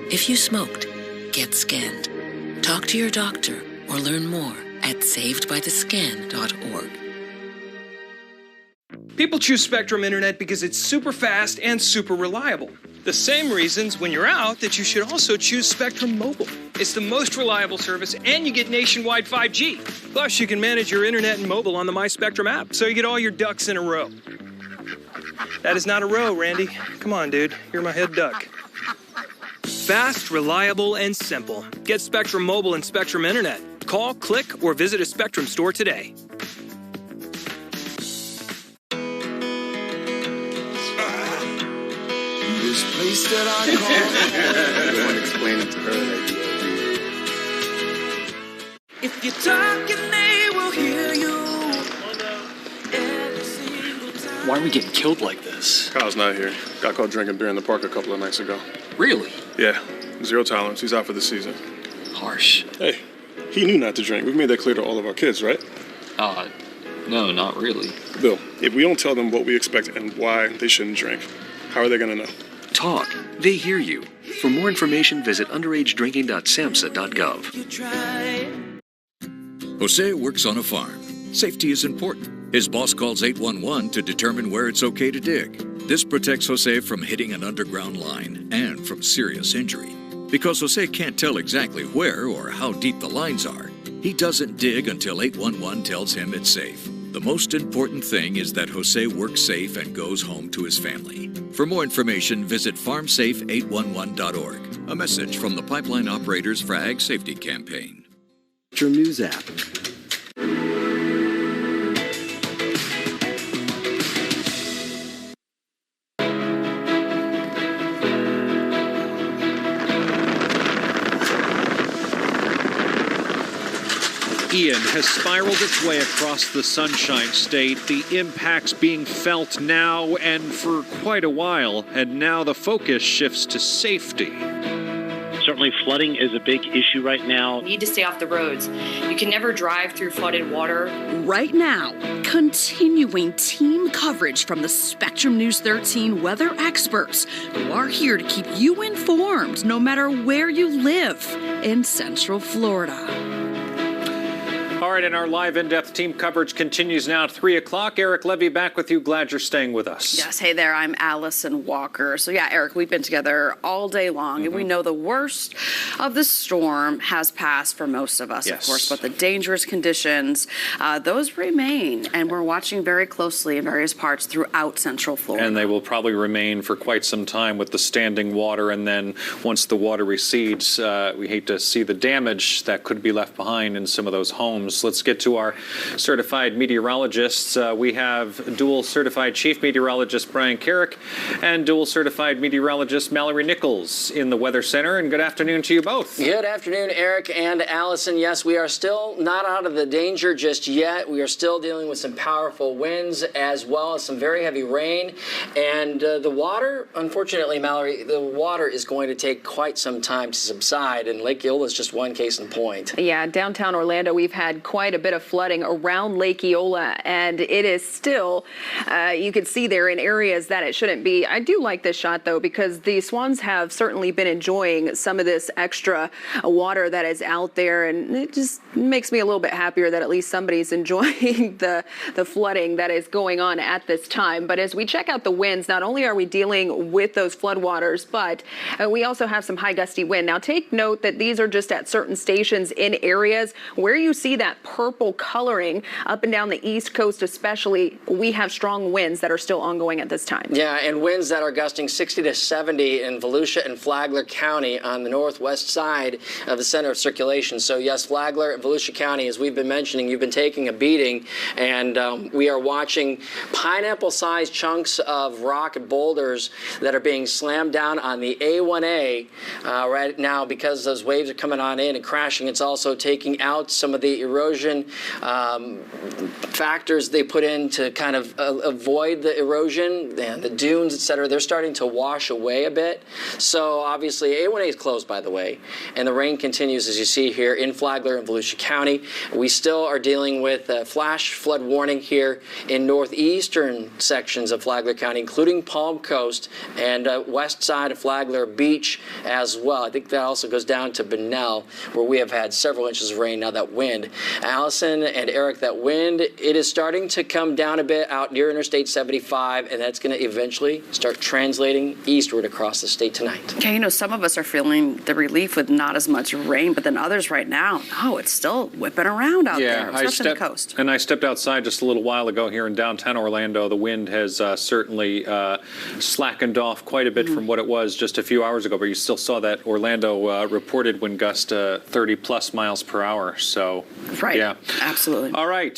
If you smoked, get scanned. Talk to your doctor or learn more at savedbythescan.org. People choose Spectrum Internet because it's super fast and super reliable. The same reasons when you're out that you should also choose Spectrum Mobile. It's the most reliable service and you get nationwide 5G. Plus, you can manage your internet and mobile on the My Spectrum app, so you get all your ducks in a row. That is not a row, Randy. Come on, dude. You're my head duck. Fast, reliable, and simple. Get Spectrum Mobile and Spectrum Internet. Call, click, or visit a Spectrum store today. This place that I call I want to explain it to her like If you're talking, they will hear you. Why are we getting killed like this? Kyle's not here. Got caught drinking beer in the park a couple of nights ago. Really? Yeah. 0 tolerance. He's out for the season. Harsh. Hey, he knew not to drink. We've made that clear to all of our kids, right? No, not really. Bill, if we don't tell them what we expect and why they shouldn't drink, how are they going to know? Talk. They hear you. For more information, visit underagedrinking.samhsa.gov. Jose works on a farm. Safety is important. His boss calls 811 to determine where it's okay to dig. This protects Jose from hitting an underground line and from serious injury. Because Jose can't tell exactly where or how deep the lines are, he doesn't dig until 811 tells him it's safe. The most important thing is that Jose works safe and goes home to his family. For more information, visit farmsafe811.org. A message from the Pipeline Operators for Ag Safety Campaign. Your news app. Ian has spiraled its way across the Sunshine State, the impacts being felt now and for quite a while, and now the focus shifts to safety. Certainly flooding is a big issue right now. You need to stay off the roads. You can never drive through flooded water. Right now, continuing team coverage from the Spectrum News 13 weather experts who are here to keep you informed no matter where you live in Central Florida. All right, and our live in-depth team coverage continues now at 3 o'clock. Eric Levy back with you. Glad you're staying with us. Yes, hey there, I'm Allison Walker. So yeah, Eric, we've been together all day long, and we know the worst of the storm has passed for most of us, of course, but the dangerous conditions, those remain, and we're watching very closely in various parts throughout Central Florida. And they will probably remain for quite some time with the standing water, and then once the water recedes, we hate to see the damage that could be left behind in some of those homes. Let's get to our certified meteorologists. We have dual certified chief meteorologist Brian Carrick and dual certified meteorologist Mallory Nichols in the Weather Center. And good afternoon to you both. Good afternoon, Eric and Allison. Yes, we are still not out of the danger just yet. We are still dealing with some powerful winds as well as some very heavy rain. And the water, unfortunately, Mallory, the water is going to take quite some time to subside. And Lake Eola is just one case in point. Yeah, downtown Orlando, we've had quite a bit of flooding around Lake Eola, and it is still, you can see there in areas that it shouldn't be. I do like this shot, though, because the swans have certainly been enjoying some of this extra water that is out there, and it just makes me a little bit happier that at least somebody's enjoying the flooding that is going on at this time. But as we check out the winds, not only are we dealing with those floodwaters, but we also have some high gusty wind. Now, take note that these are just at certain stations in areas where you see that purple coloring up and down the East Coast especially. We have strong winds that are still ongoing at this time. Yeah, and winds that are gusting 60 to 70 in Volusia and Flagler County on the northwest side of the center of circulation. So yes, Flagler and Volusia County, as we've been mentioning, you've been taking a beating, and we are watching pineapple-sized chunks of rock and boulders that are being slammed down on the A1A right now because those waves are coming on in and crashing. It's also taking out some of the erosion erosion factors they put in to kind of avoid the erosion, and the dunes, et cetera, they're starting to wash away a bit. So obviously, A1A is closed, by the way, and the rain continues, as you see here, in Flagler and Volusia County. We still are dealing with a flash flood warning here in northeastern sections of Flagler County, including Palm Coast and west side of Flagler Beach as well. I think that also goes down to Bunnell, where we have had several inches of rain. Now that wind, Allison and Eric, that wind, it is starting to come down a bit out near Interstate 75, and that's going to eventually start translating eastward across the state tonight. Okay, you know, some of us are feeling the relief with not as much rain, but then others right now, no, it's still whipping around out there, especially on the coast. And I stepped outside just a little while ago here in downtown Orlando. The wind has certainly slackened off quite a bit from what it was just a few hours ago, but you still saw that Orlando reported wind gust 30-plus miles per hour. So, right, yeah. Absolutely. All right.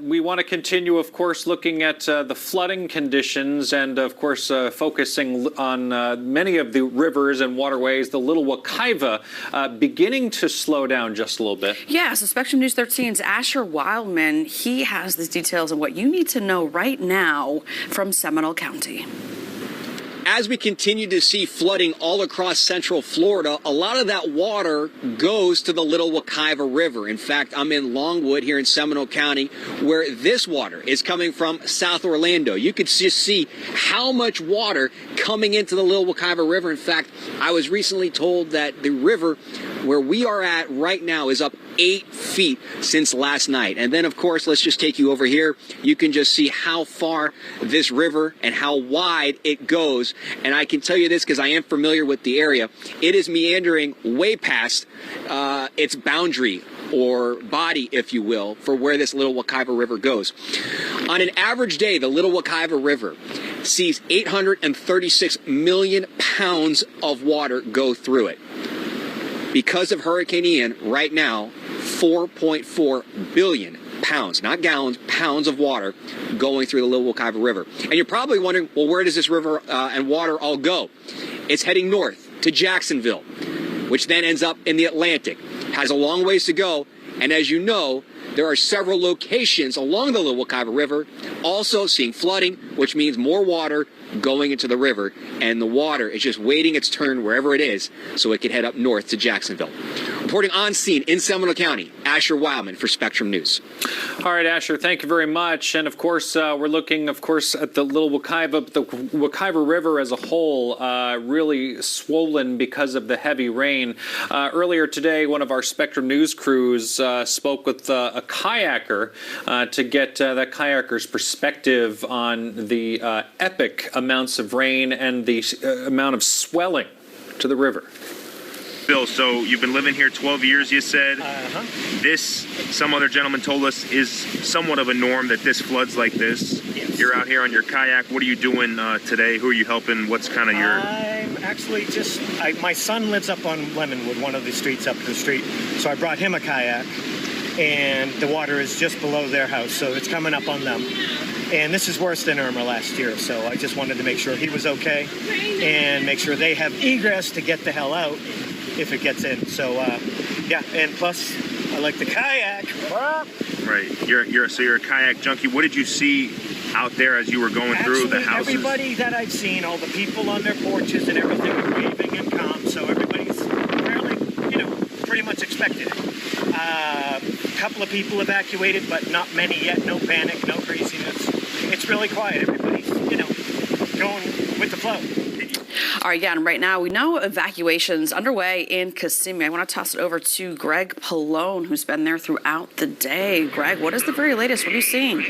We want to continue, of course, looking at the flooding conditions and, of course, focusing on many of the rivers and waterways. The Little Wekiva beginning to slow down just a little bit. Yeah, so Spectrum News 13's Asher Wildman, he has the details on what you need to know right now from Seminole County. As we continue to see flooding all across central Florida, a lot of that water goes to the Little Wekiva River. In fact, I'm in Longwood here in Seminole County, where this water is coming from South Orlando. You could just see how much water coming into the Little Wekiva River. In fact, I was recently told that the river where we are at right now is up 8 feet since last night. And then, of course, let's just take you over here. You can just see how far this river and how wide it goes. And I can tell you this because I am familiar with the area. It is meandering way past its boundary or body, if you will, for where this Little Wekiva River goes. On an average day, the Little Wekiva River sees 836 million pounds of water go through it. Because of Hurricane Ian, right now, 4.4 billion pounds, not gallons, pounds of water going through the Little Wekiva River. And you're probably wondering, well, where does this river and water all go? It's heading north to Jacksonville, which then ends up in the Atlantic. Has a long ways to go. And as you know, there are several locations along the Little Wekiva River also seeing flooding, which means more water going into the river, and the water is just waiting its turn wherever it is so it can head up north to Jacksonville. Reporting on scene in Seminole County, Asher Wildman for Spectrum News. All right, Asher, thank you very much. And, of course, we're looking, of course, at the Little Wekiva. The Wekiva River as a whole really swollen because of the heavy rain. Earlier today, one of our Spectrum News crews spoke with a kayaker to get that kayaker's perspective on the epic amounts of rain and the amount of swelling to the river. Bill, so you've been living here 12 years, you said. This, some other gentleman told us, is somewhat of a norm that this floods like this. Yes. You're out here on your kayak. What are you doing today? Who are you helping? What's kind of your... I'm actually just... my son lives up on Lemonwood, one of the streets up the street. So I brought him a kayak, and the water is just below their house, so it's coming up on them. And this is worse than Irma last year, so I just wanted to make sure he was okay and make sure they have egress to get the hell out if it gets in. So, yeah, and plus, I like the kayak. Right. You're a kayak junkie. What did you see out there as you were going through the houses? Everybody that I've seen, all the people on their porches and everything were waving and calm, so everybody's fairly, pretty much expected it. A couple of people evacuated, but not many yet. No panic, no craziness. It's really quiet. Everybody's, going with the flow. All right, yeah, and right now we know evacuations underway in Kissimmee. I want to toss it over to Greg Pallone, who's been there throughout the day. Greg, what is the very latest? What are you seeing?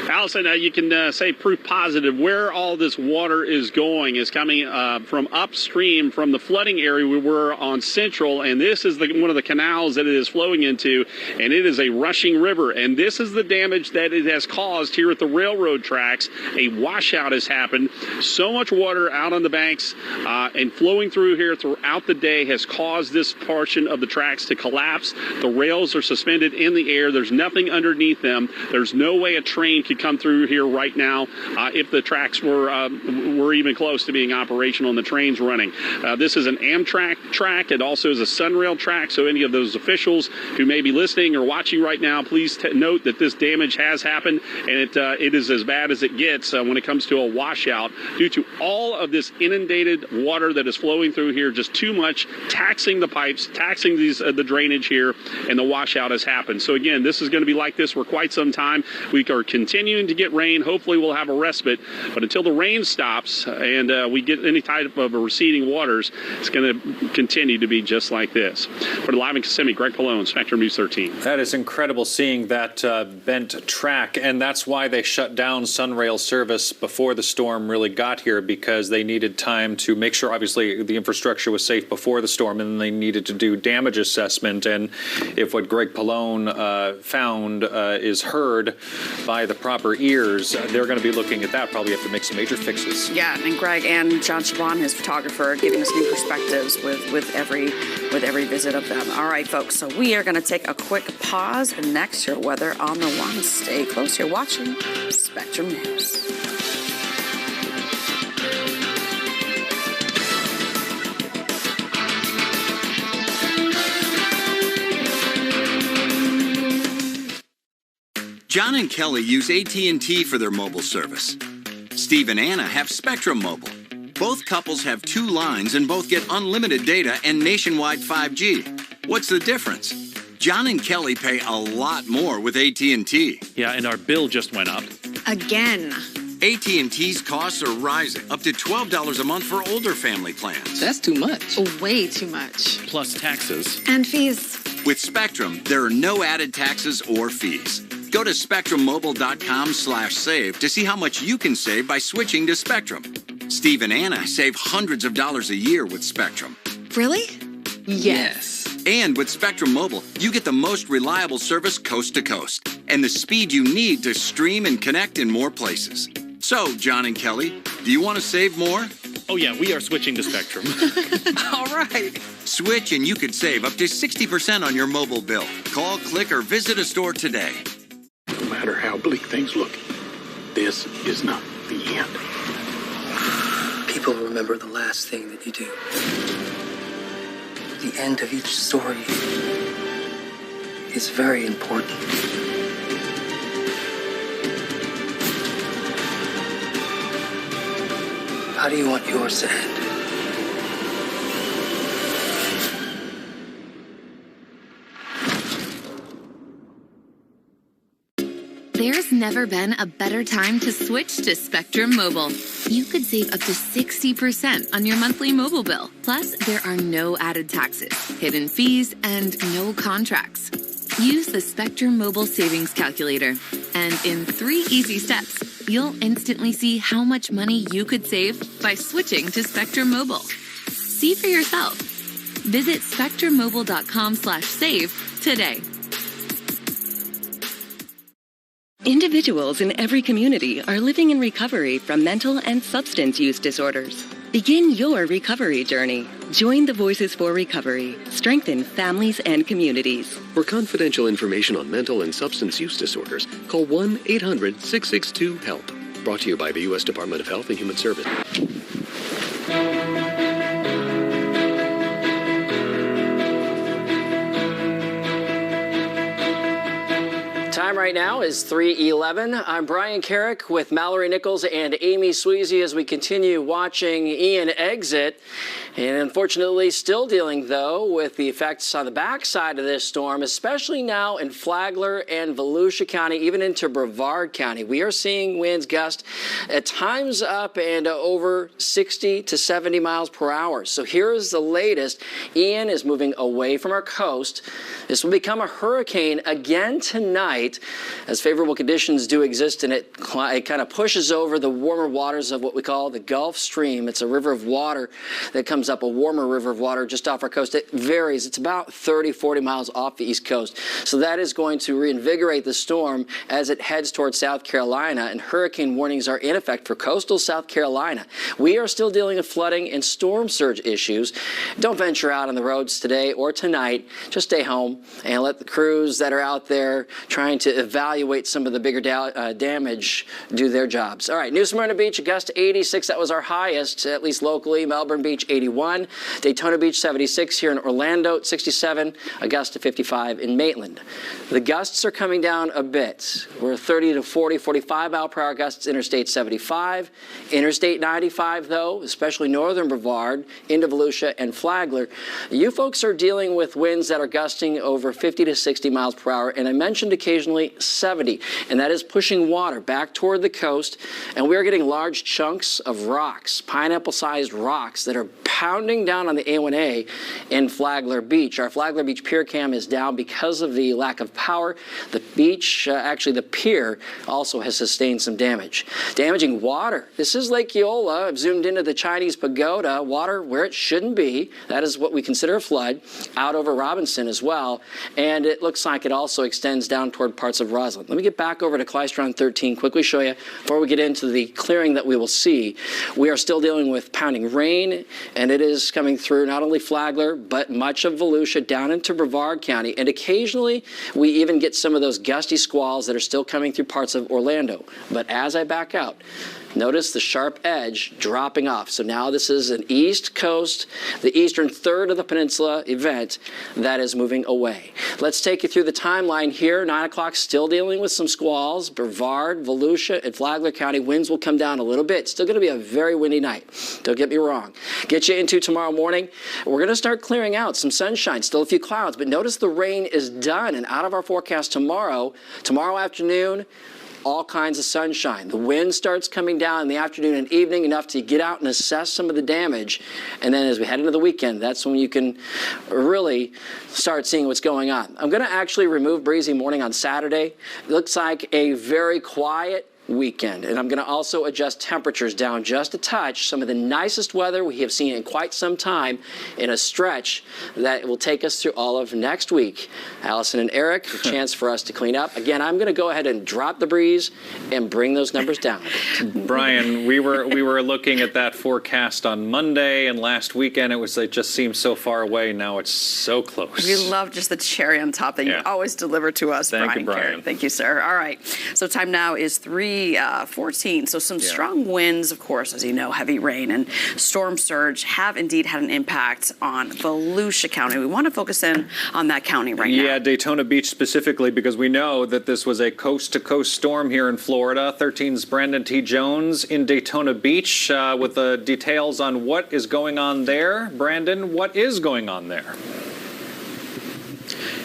Allison, you can say proof positive where all this water is going is coming from upstream from the flooding area we were on Central, and this is one of the canals that it is flowing into, and it is a rushing river, and this is the damage that it has caused here at the railroad tracks. A washout has happened. So much water out on the banks and flowing through here throughout the day has caused this portion of the tracks to collapse. The rails are suspended in the air. There's nothing underneath them. There's no way a train could come through here right now if the tracks were even close to being operational and the trains running. This is an Amtrak track. It also is a Sunrail track, so any of those officials who may be listening or watching right now, please note that this damage has happened, and it is as bad as it gets when it comes to a washout due to all of this inundated water that is flowing through here, just too much, taxing the pipes, taxing the drainage here, and the washout has happened. So again, this is going to be like this for quite some time. We are continuing to get rain. Hopefully we'll have a respite, but until the rain stops and we get any type of a receding waters, it's going to continue to be just like this. For the Live in Kissimmee, Greg Pallone, Spectrum News 13. That is incredible seeing that bent track, and that's why they shut down Sunrail service before the storm really got here, because they needed time to make sure, obviously, the infrastructure was safe before the storm, and then they needed to do damage assessment. And if what Greg Pallone found is heard by the proper ears, they're going to be looking at that, probably have to make some major fixes. Yeah, and Greg and John Chabon, his photographer, giving us new perspectives with every visit of them. All right, folks, so we are going to take a quick pause, and next, your weather on the one. Stay close. You're watching Spectrum News. John and Kelly use AT&T for their mobile service. Steve and Anna have Spectrum Mobile. Both couples have 2 lines and both get unlimited data and nationwide 5G. What's the difference? John and Kelly pay a lot more with AT&T. Yeah, and our bill just went up. Again. AT&T's costs are rising, up to $12 a month for older family plans. That's too much. Way too much. Plus taxes. And fees. With Spectrum, there are no added taxes or fees. Go to SpectrumMobile.com/save to see how much you can save by switching to Spectrum. Steve and Anna save hundreds of dollars a year with Spectrum. Really? Yes. And with Spectrum Mobile, you get the most reliable service coast to coast and the speed you need to stream and connect in more places. So, John and Kelly, do you want to save more? Oh, yeah, we are switching to Spectrum. All right. Switch and you could save up to 60% on your mobile bill. Call, click, or visit a store today. No matter how bleak things look, this is not the end. People remember the last thing that you do. The end of each story is very important. How do you want yours to end? There's never been a better time to switch to Spectrum Mobile. You could save up to 60% on your monthly mobile bill. Plus, there are no added taxes, hidden fees, and no contracts. Use the Spectrum Mobile Savings Calculator. And in 3 easy steps, you'll instantly see how much money you could save by switching to Spectrum Mobile. See for yourself. Visit SpectrumMobile.com/save today. Individuals in every community are living in recovery from mental and substance use disorders. Begin your recovery journey. Join the Voices for Recovery. Strengthen families and communities. For confidential information on mental and substance use disorders, call 1-800-662-HELP. Brought to you by the U.S. Department of Health and Human Services. Time right now is 3:11. I'm Brian Carrick with Mallory Nichols and Amy Sweezy as we continue watching Ian exit. And unfortunately, still dealing, though, with the effects on the backside of this storm, especially now in Flagler and Volusia County, even into Brevard County. We are seeing winds gust at times up and over 60 to 70 miles per hour. So here is the latest. Ian is moving away from our coast. This will become a hurricane again tonight, as favorable conditions do exist, and it kind of pushes over the warmer waters of what we call the Gulf Stream. It's a river of water that comes up, a warmer river of water just off our coast. It varies. It's about 30, 40 miles off the East Coast. So that is going to reinvigorate the storm as it heads towards South Carolina, and hurricane warnings are in effect for coastal South Carolina. We are still dealing with flooding and storm surge issues. Don't venture out on the roads today or tonight. Just stay home and let the crews that are out there trying to evaluate some of the bigger damage, do their jobs. All right, New Smyrna Beach, Augusta 86, that was our highest, at least locally. Melbourne Beach 81, Daytona Beach 76 here in Orlando, 67, Augusta 55 in Maitland. The gusts are coming down a bit. We're 30 to 40, 45 mile per hour gusts, Interstate 75. Interstate 95, though, especially northern Brevard, into Volusia and Flagler. You folks are dealing with winds that are gusting over 50 to 60 miles per hour, and I mentioned occasionally 70, and that is pushing water back toward the coast, and we are getting large chunks of rocks, pineapple-sized rocks that are pounding down on the A1A in Flagler Beach. Our Flagler Beach pier cam is down because of the lack of power. The beach, actually the pier, also has sustained some damage. Damaging water. This is Lake Eola. I've zoomed into the Chinese pagoda. Water where it shouldn't be. That is what we consider a flood. Out over Robinson as well. And it looks like it also extends down toward parts of Roslyn. Let me get back over to Klystron 13, quickly show you before we get into the clearing that we will see. We are still dealing with pounding rain, and it is coming through not only Flagler, but much of Volusia down into Brevard County. And occasionally, we even get some of those gusty squalls that are still coming through parts of Orlando. But as I back out, notice the sharp edge dropping off. So now this is an East Coast, the eastern third of the peninsula event that is moving away. Let's take you through the timeline here. 9 o'clock, still dealing with some squalls. Brevard, Volusia, and Flagler County, winds will come down a little bit. Still going to be a very windy night. Don't get me wrong. Get you into tomorrow morning. We're going to start clearing out. Some sunshine, still a few clouds, but notice the rain is done and out of our forecast tomorrow. Tomorrow afternoon, all kinds of sunshine. The wind starts coming down in the afternoon and evening, enough to get out and assess some of the damage. And then as we head into the weekend, that's when you can really start seeing what's going on. I'm going to actually remove breezy morning on Saturday. It looks like a very quiet weekend, and I'm going to also adjust temperatures down just a touch. Some of the nicest weather we have seen in quite some time in a stretch that will take us through all of next week. Allison and Eric, a chance for us to clean up. Again, I'm going to go ahead and drop the breeze and bring those numbers down. Brian, we were looking at that forecast on Monday, and last weekend it just seemed so far away. Now it's so close. We love just the cherry on top that you always deliver to us, Thank you, Brian. Carey. Thank you, sir. All right. So time now is 3:14. So some strong winds, of course, as you know, heavy rain and storm surge have indeed had an impact on Volusia County. We want to focus in on that county right now. Yeah, Daytona Beach specifically, because we know that this was a coast-to-coast storm here in Florida. 13's Brandon T. Jones in Daytona Beach with the details on what is going on there. Brandon, what is going on there?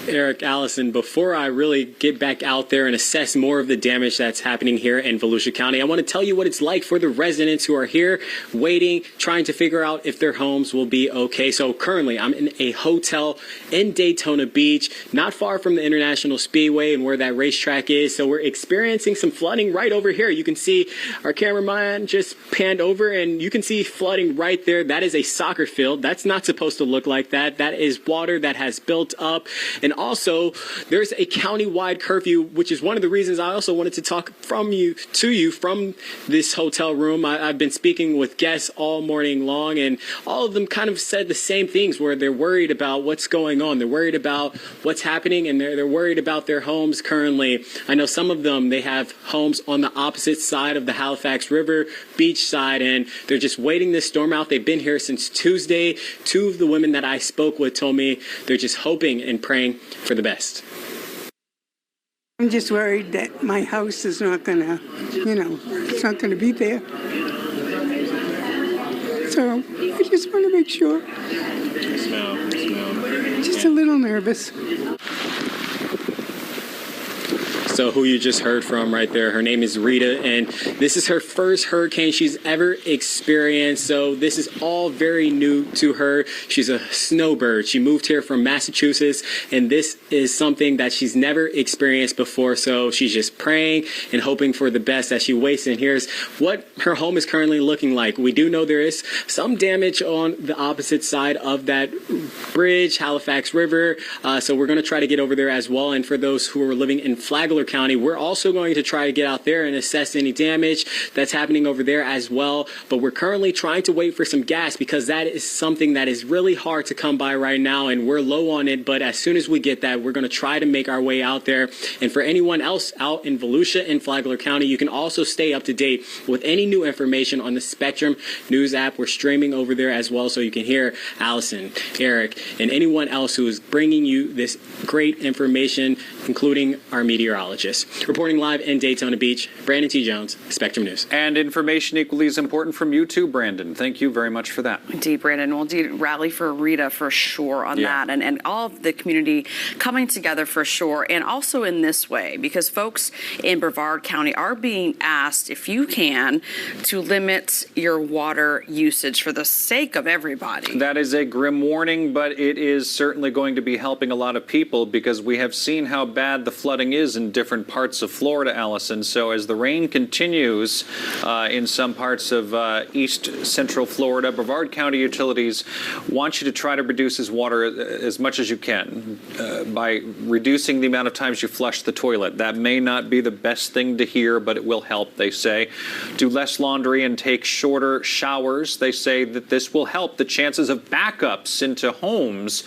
Eric, Allison, before I really get back out there and assess more of the damage that's happening here in Volusia County, I want to tell you what it's like for the residents who are here waiting, trying to figure out if their homes will be okay. So currently, I'm in a hotel in Daytona Beach, not far from the International Speedway and where that racetrack is. So we're experiencing some flooding right over here. You can see our cameraman just panned over, and you can see flooding right there. That is a soccer field. That's not supposed to look like that. That is water that has built up. And also, there's a county-wide curfew, which is one of the reasons I also wanted to talk to you from this hotel room. I've been speaking with guests all morning long, and all of them kind of said the same things, where they're worried about what's going on. They're worried about what's happening, and they're worried about their homes currently. I know some of them, they have homes on the opposite side of the Halifax River beach side, and they're just waiting this storm out. They've been here since Tuesday. Two of the women that I spoke with told me they're just hoping and praying for the best. I'm just worried that my house is not going to, it's not going to be there. So I just want to make sure. Just a little nervous. So who you just heard from right there, her name is Rita, and this is her first hurricane she's ever experienced. So this is all very new to her. She's a snowbird. She moved here from Massachusetts, and this is something that she's never experienced before. So she's just praying and hoping for the best as she waits. And here's what her home is currently looking like. We do know there is some damage on the opposite side of that bridge, Halifax River. So we're going to try to get over there as well. And for those who are living in Flagler County. We're also going to try to get out there and assess any damage that's happening over there as well. But we're currently trying to wait for some gas because that is something that is really hard to come by right now, and we're low on it. But as soon as we get that, we're going to try to make our way out there. And for anyone else out in Volusia and Flagler County, you can also stay up to date with any new information on the Spectrum News app. We're streaming over there as well, so you can hear Allison, Eric, and anyone else who is bringing you this great information, including our meteorologist. Reporting live in Daytona Beach, Brandon T. Jones, Spectrum News. And information equally as important from you too, Brandon. Thank you very much for that. Indeed, Brandon. We'll rally for Rita for sure on that, and all of the community coming together for sure, and also in this way, because folks in Brevard County are being asked, if you can, to limit your water usage for the sake of everybody. That is a grim warning, but it is certainly going to be helping a lot of people because we have seen how bad the flooding is in different parts of Florida, Allison. So as the rain continues in some parts of east central Florida, Brevard County Utilities want you to try to reduce his water as much as you can by reducing the amount of times you flush the toilet. That may not be the best thing to hear, but it will help, they say. Do less laundry and take shorter showers. They say that this will help the chances of backups into homes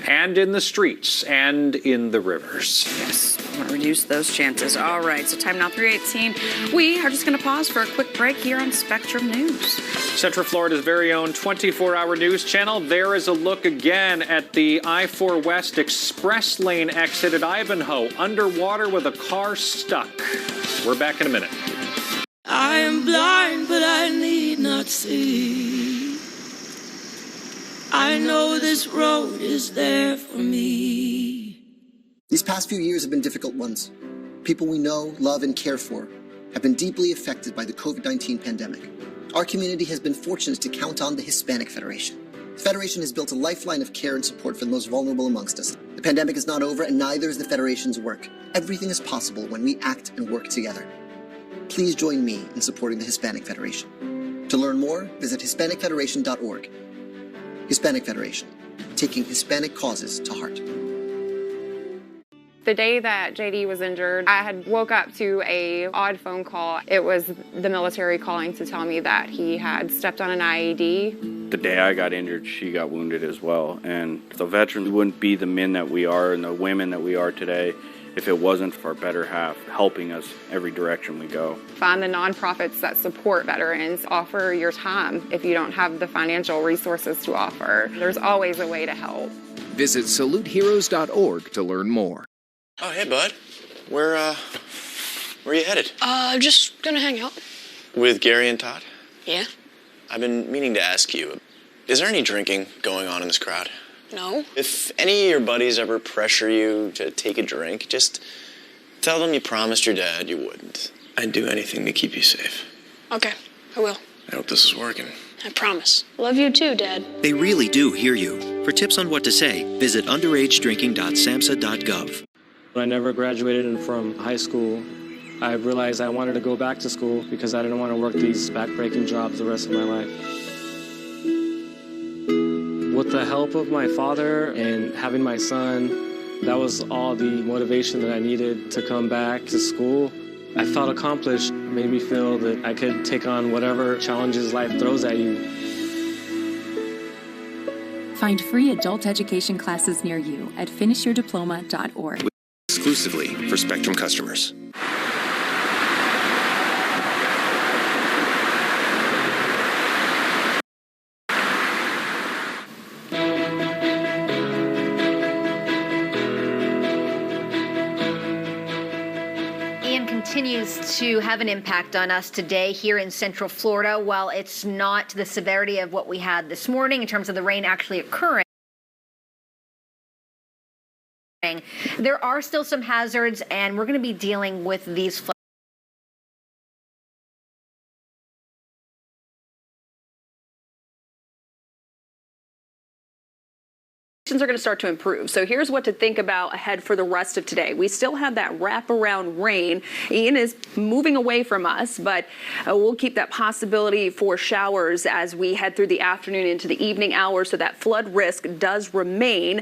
and in the streets and in the rivers. Yes, reduce those chances. All right, so time now 3:18. We are just going to pause for a quick break here on Spectrum News. Central Florida's very own 24-hour news channel. There is a look again at the I-4 West Express Lane exit at Ivanhoe, underwater with a car stuck. We're back in a minute. I am blind, but I need not see. I know this road is there for me. These past few years have been difficult ones. People we know, love, and care for have been deeply affected by the COVID-19 pandemic. Our community has been fortunate to count on the Hispanic Federation. The Federation has built a lifeline of care and support for the most vulnerable amongst us. The pandemic is not over, and neither is the Federation's work. Everything is possible when we act and work together. Please join me in supporting the Hispanic Federation. To learn more, visit HispanicFederation.org. Hispanic Federation, taking Hispanic causes to heart. The day that JD was injured, I had woke up to a odd phone call. It was the military calling to tell me that he had stepped on an IED. The day I got injured, she got wounded as well. And the veterans wouldn't be the men that we are and the women that we are today if it wasn't for our better half helping us every direction we go. Find the nonprofits that support veterans. Offer your time if you don't have the financial resources to offer. There's always a way to help. Visit SaluteHeroes.org to learn more. Oh, hey, bud. Where are you headed? Just gonna hang out. With Gary and Todd? Yeah? I've been meaning to ask you, is there any drinking going on in this crowd? No. If any of your buddies ever pressure you to take a drink, just tell them you promised your dad you wouldn't. I'd do anything to keep you safe. Okay, I will. I hope this is working. I promise. Love you too, Dad. They really do hear you. For tips on what to say, visit underagedrinking.samhsa.gov. When I never graduated from high school, I realized I wanted to go back to school because I didn't want to work these back-breaking jobs the rest of my life. With the help of my father and having my son, that was all the motivation that I needed to come back to school. I felt accomplished, made me feel that I could take on whatever challenges life throws at you. Find free adult education classes near you at finishyourdiploma.org. Exclusively for Spectrum customers. Ian continues to have an impact on us today here in Central Florida. While it's not the severity of what we had this morning in terms of the rain actually occurring, there are still some hazards, and we're going to be dealing with these Are going to start to improve. So here's what to think about ahead for the rest of today. We still have that wraparound rain. Ian is moving away from us, but we'll keep that possibility for showers as we head through the afternoon into the evening hours, so that flood risk does remain.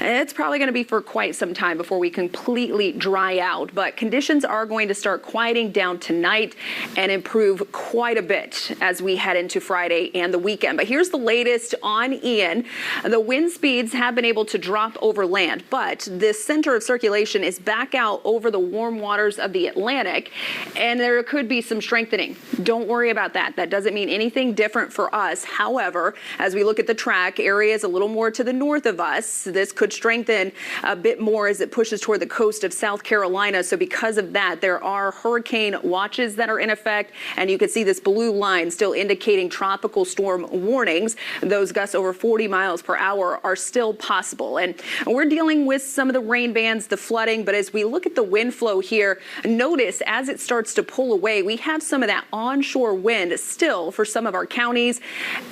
It's probably going to be for quite some time before we completely dry out, but conditions are going to start quieting down tonight and improve quite a bit as we head into Friday and the weekend. But here's the latest on Ian. The wind speeds have been able to drop over land, but this center of circulation is back out over the warm waters of the Atlantic, and there could be some strengthening. Don't worry about that. That doesn't mean anything different for us. However, as we look at the track, areas a little more to the north of us, this could strengthen a bit more as it pushes toward the coast of South Carolina. So because of that, there are hurricane watches that are in effect, and you can see this blue line still indicating tropical storm warnings. Those gusts over 40 miles per hour are still possible. And we're dealing with some of the rain bands, the flooding, but as we look at the wind flow here, notice as it starts to pull away, we have some of that onshore wind still for some of our counties,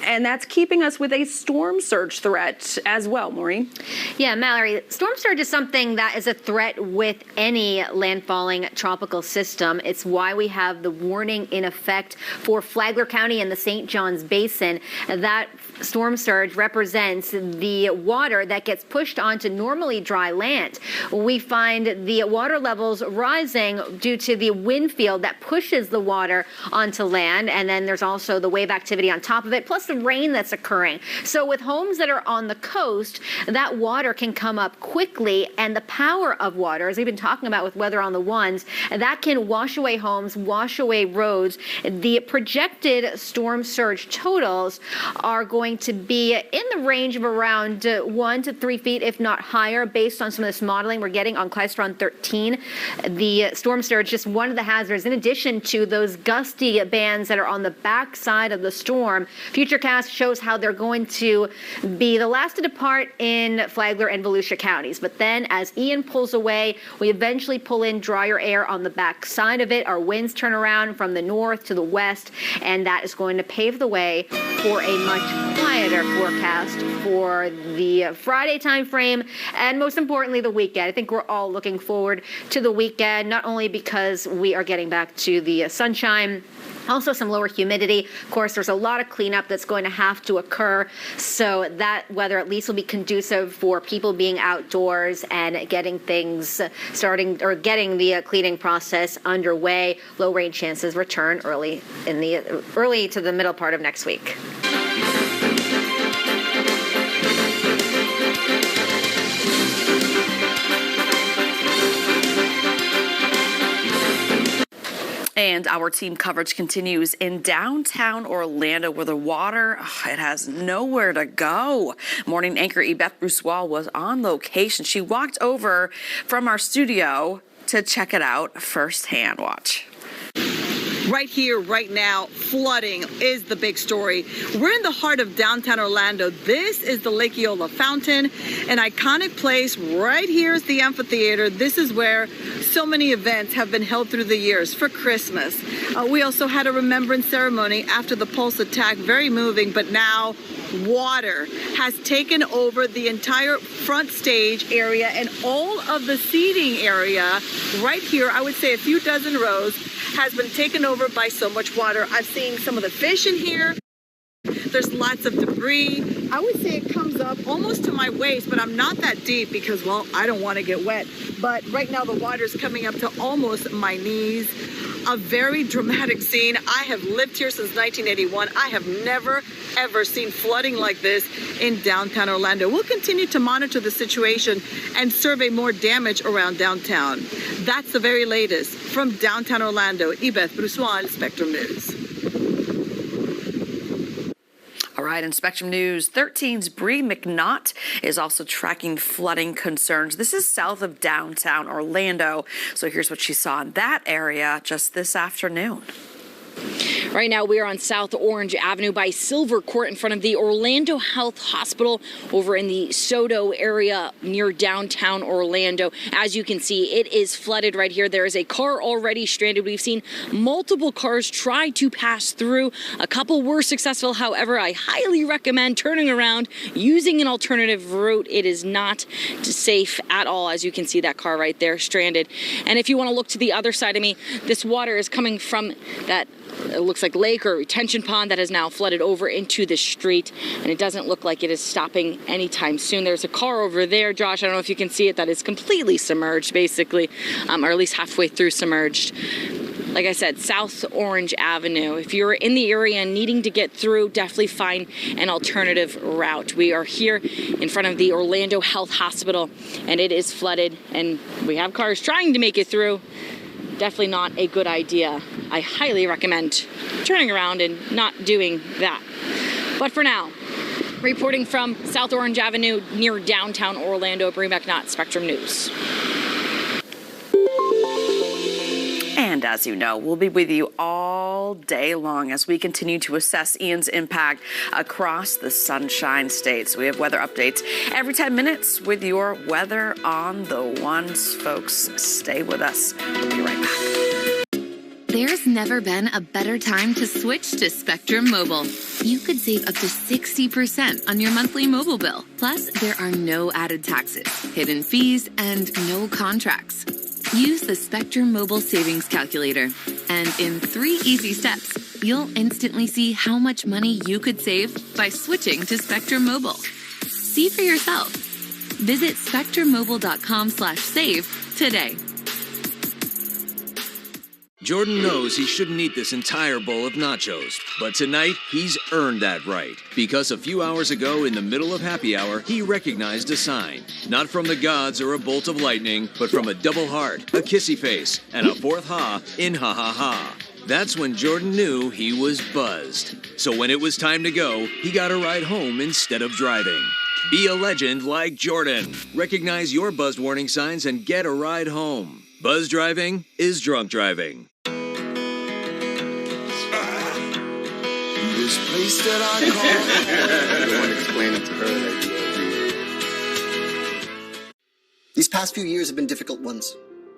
and that's keeping us with a storm surge threat as well. Maureen? Yeah, Mallory, storm surge is something that is a threat with any landfalling tropical system. It's why we have the warning in effect for Flagler County and the St. Johns Basin. That storm surge represents the water that gets pushed onto normally dry land. We find the water levels rising due to the wind field that pushes the water onto land, and then there's also the wave activity on top of it, plus the rain that's occurring. So with homes that are on the coast, that water can come up quickly, and the power of water, as we've been talking about with Weather on the Ones, that can wash away homes, wash away roads. The projected storm surge totals are going to be in the range of around 1 to 3 feet, if not higher, based on some of this modeling we're getting on Clystron 13. The storm surge, just one of the hazards, in addition to those gusty bands that are on the back side of the storm. Futurecast shows how they're going to be the last to depart in Flagler and Volusia counties. But then as Ian pulls away, we eventually pull in drier air on the back side of it. Our winds turn around from the north to the west, and that is going to pave the way for a much quieter forecast for the Friday time frame, and most importantly, the weekend. I think we're all looking forward to the weekend, not only because we are getting back to the sunshine, also some lower humidity. Of course, there's a lot of cleanup that's going to have to occur, so that weather at least will be conducive for people being outdoors and getting things starting, or getting the cleaning process underway. Low rain chances return early to the middle part of next week. And our team coverage continues in downtown Orlando, where the water, it has nowhere to go. Morning anchor Yvette Broussois was on location. She walked over from our studio to check it out firsthand. Watch. Right here, right now, flooding is the big story. We're in the heart of downtown Orlando. This is the Lake Eola Fountain, an iconic place. Right here is the amphitheater. This is where so many events have been held through the years for Christmas. We also had a remembrance ceremony after the Pulse attack, very moving, but now water has taken over the entire front stage area and all of the seating area right here. I would say a few dozen rows has been taken over by so much water. I've seen some of the fish in here. There's lots of debris. I would say it comes up almost to my waist, but I'm not that deep because, well, I don't want to get wet. But right now the water's coming up to almost my knees. A very dramatic scene. I have lived here since 1981. I have never, ever seen flooding like this in downtown Orlando. We'll continue to monitor the situation and survey more damage around downtown. That's the very latest from downtown Orlando. Yvette Broussois, Spectrum News. All right, in Spectrum News, 13's Bree McNaught is also tracking flooding concerns. This is south of downtown Orlando. So here's what she saw in that area just this afternoon. Right now, we are on South Orange Avenue by Silver Court in front of the Orlando Health Hospital over in the Soto area near downtown Orlando. As you can see, it is flooded right here. There is a car already stranded. We've seen multiple cars try to pass through. A couple were successful. However, I highly recommend turning around, using an alternative route. It is not safe at all. As you can see, that car right there stranded. And if you want to look to the other side of me, this water is coming from that, it looks like lake or retention pond that has now flooded over into the street, and it doesn't look like it is stopping anytime soon. There's a car over there, Josh, I don't know if you can see it, that is completely submerged basically, or at least halfway through submerged. Like I said, South Orange Avenue. If you're in the area and needing to get through, definitely find an alternative route. We are here in front of the Orlando Health Hospital, and it is flooded, and we have cars trying to make it through. Definitely not a good idea. I highly recommend turning around and not doing that. But for now, reporting from South Orange Avenue near downtown Orlando, Bree McNutt, Spectrum News. And as you know, we'll be with you all day long as we continue to assess Ian's impact across the Sunshine State. So we have weather updates every 10 minutes with your weather on the ones. Folks, stay with us. We'll be right back. There's never been a better time to switch to Spectrum Mobile. You could save up to 60% on your monthly mobile bill. Plus, there are no added taxes, hidden fees, and no contracts. Use the Spectrum Mobile Savings Calculator, and in 3 easy steps, you'll instantly see how much money you could save by switching to Spectrum Mobile. See for yourself. Visit spectrummobile.com/save today. Jordan knows he shouldn't eat this entire bowl of nachos, but tonight he's earned that right. Because a few hours ago, in the middle of happy hour, he recognized a sign. Not from the gods or a bolt of lightning, but from a double heart, a kissy face, and a fourth ha in ha ha ha. That's when Jordan knew he was buzzed. So when it was time to go, he got a ride home instead of driving. Be a legend like Jordan. Recognize your buzzed warning signs and get a ride home. Buzz driving is drunk driving. This place that I call. I don't want to explain it to her that you love me. These past few years have been difficult ones.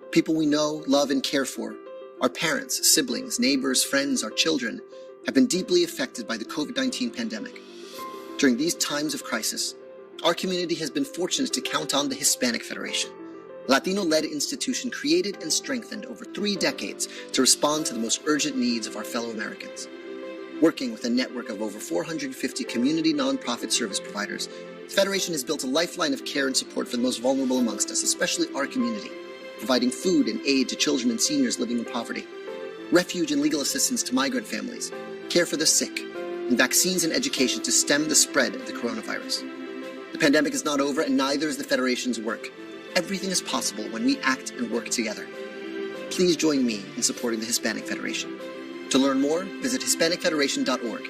People we know, love, and care for, our parents, siblings, neighbors, friends, our children, have been deeply affected by the COVID-19 pandemic. During these times of crisis, our community has been fortunate to count on the Hispanic Federation, a Latino-led institution created and strengthened over 3 decades to respond to the most urgent needs of our fellow Americans. Working with a network of over 450 community nonprofit service providers, the Federation has built a lifeline of care and support for the most vulnerable amongst us, especially our community, providing food and aid to children and seniors living in poverty, refuge and legal assistance to migrant families, care for the sick, and vaccines and education to stem the spread of the coronavirus. The pandemic is not over, and neither is the Federation's work. Everything is possible when we act and work together. Please join me in supporting the Hispanic Federation. To learn more, visit HispanicFederation.org.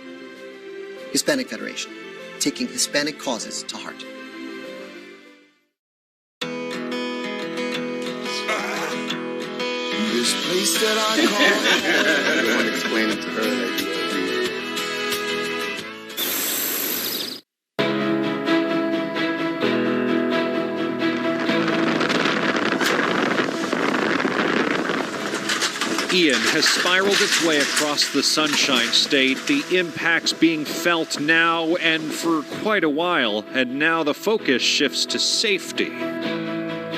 Hispanic Federation, taking Hispanic causes to heart. This place that I call. I don't want to explain it to her that you love me. Ian has spiraled its way across the Sunshine State, the impacts being felt now and for quite a while, and now the focus shifts to safety.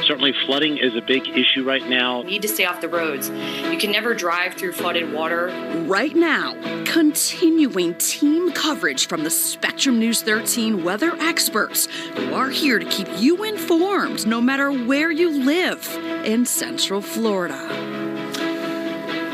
Certainly flooding is a big issue right now. You need to stay off the roads. You can never drive through flooded water. Right now, continuing team coverage from the Spectrum News 13 weather experts who are here to keep you informed no matter where you live in Central Florida.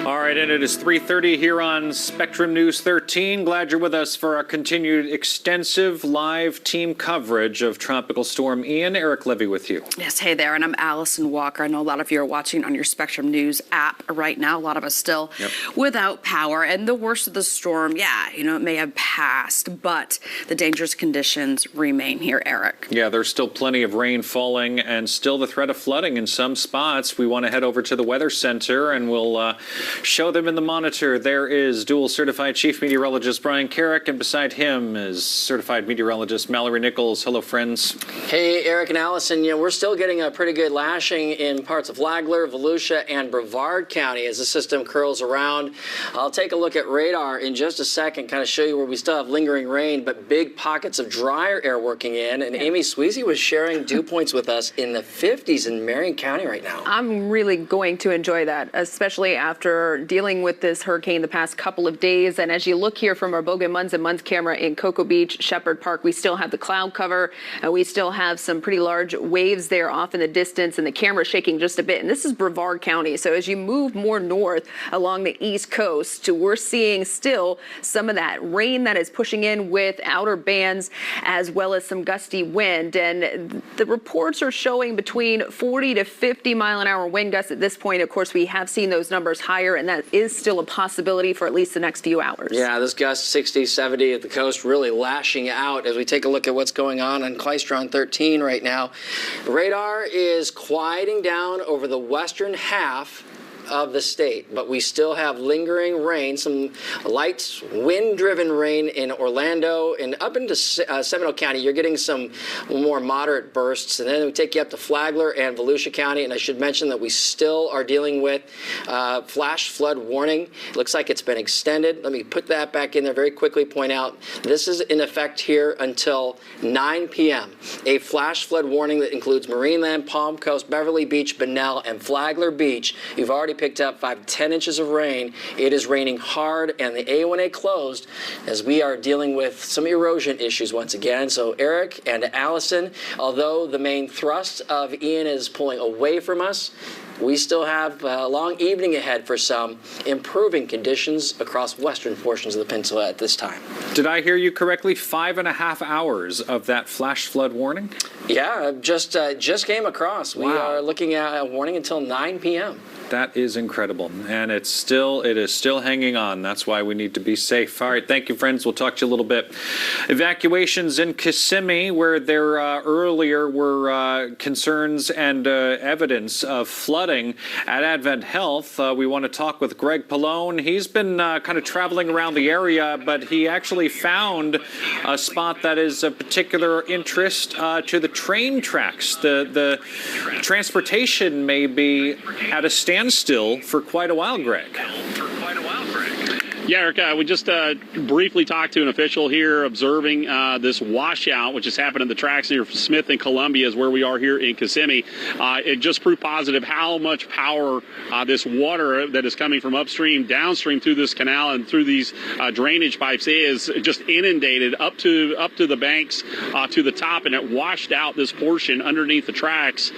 All right, and it is 3:30 here on Spectrum News 13. Glad you're with us for our continued extensive live team coverage of Tropical Storm Ian. Eric Levy with you. Yes, hey there, and I'm Allison Walker. I know a lot of you are watching on your Spectrum News app right now. A lot of us still without power. And the worst of the storm, it may have passed, but the dangerous conditions remain here, Eric. Yeah, there's still plenty of rain falling and still the threat of flooding in some spots. We want to head over to the Weather Center and we'll show them in the monitor. There is dual certified chief meteorologist Brian Carrick, and beside him is certified meteorologist Mallory Nichols. Hello, friends. Hey, Eric and Allison. We're still getting a pretty good lashing in parts of Flagler, Volusia, and Brevard County as the system curls around. I'll take a look at radar in just a second, kind of show you where we still have lingering rain, but big pockets of drier air working in. And Amy Sweezy was sharing dew points with us in the 50s in Marion County right now. I'm really going to enjoy that, especially after dealing with this hurricane the past couple of days. And as you look here from our Bogan Munz and Munz camera in Cocoa Beach, Shepherd Park, we still have the cloud cover. We still have some pretty large waves there off in the distance, and the camera shaking just a bit. And this is Brevard County. So as you move more north along the East Coast, we're seeing still some of that rain that is pushing in with outer bands, as well as some gusty wind. And the reports are showing between 40 to 50 mile an hour wind gusts at this point. Of course, we have seen those numbers higher, and that is still a possibility for at least the next few hours. Yeah, this gust 60, 70 at the coast really lashing out as we take a look at what's going on Klystron 13 right now. Radar is quieting down over the western half of the state, but we still have lingering rain, some light wind-driven rain in Orlando and up into Seminole County. You're getting some more moderate bursts, and then we take you up to Flagler and Volusia County. And I should mention that we still are dealing with flash flood warning. It looks like it's been extended. Let me put that back in there very quickly. Point out this is in effect here until 9 p.m. A flash flood warning that includes Marineland, Palm Coast, Beverly Beach, Bunnell, and Flagler Beach. You've already picked up 5 to 10 inches of rain. It is raining hard, and the A1A closed as we are dealing with some erosion issues once again. So Eric and Allison, although the main thrust of Ian is pulling away from us, we still have a long evening ahead for some improving conditions across western portions of the peninsula at this time. Did I hear you correctly? 5.5 hours of that flash flood warning? Yeah, just came across. Wow. We are looking at a warning until 9 p.m. That is incredible, and it is still hanging on. That's why we need to be safe. All right, thank you, friends. We'll talk to you a little bit. Evacuations in Kissimmee, where there earlier were concerns and evidence of flooding at Advent Health. We want to talk with Greg Pallone. He's been kind of traveling around the area, but he actually found a spot that is of particular interest to the train tracks. The transportation may be at a standstill for quite a while, Greg. Yeah, Eric, we just briefly talked to an official here observing this washout, which has happened in the tracks near Smith and Columbia, is where we are here in Kissimmee. It just proved positive how much power this water that is coming from upstream, downstream through this canal and through these drainage pipes is just inundated up to the banks to the top, and it washed out this portion underneath the tracks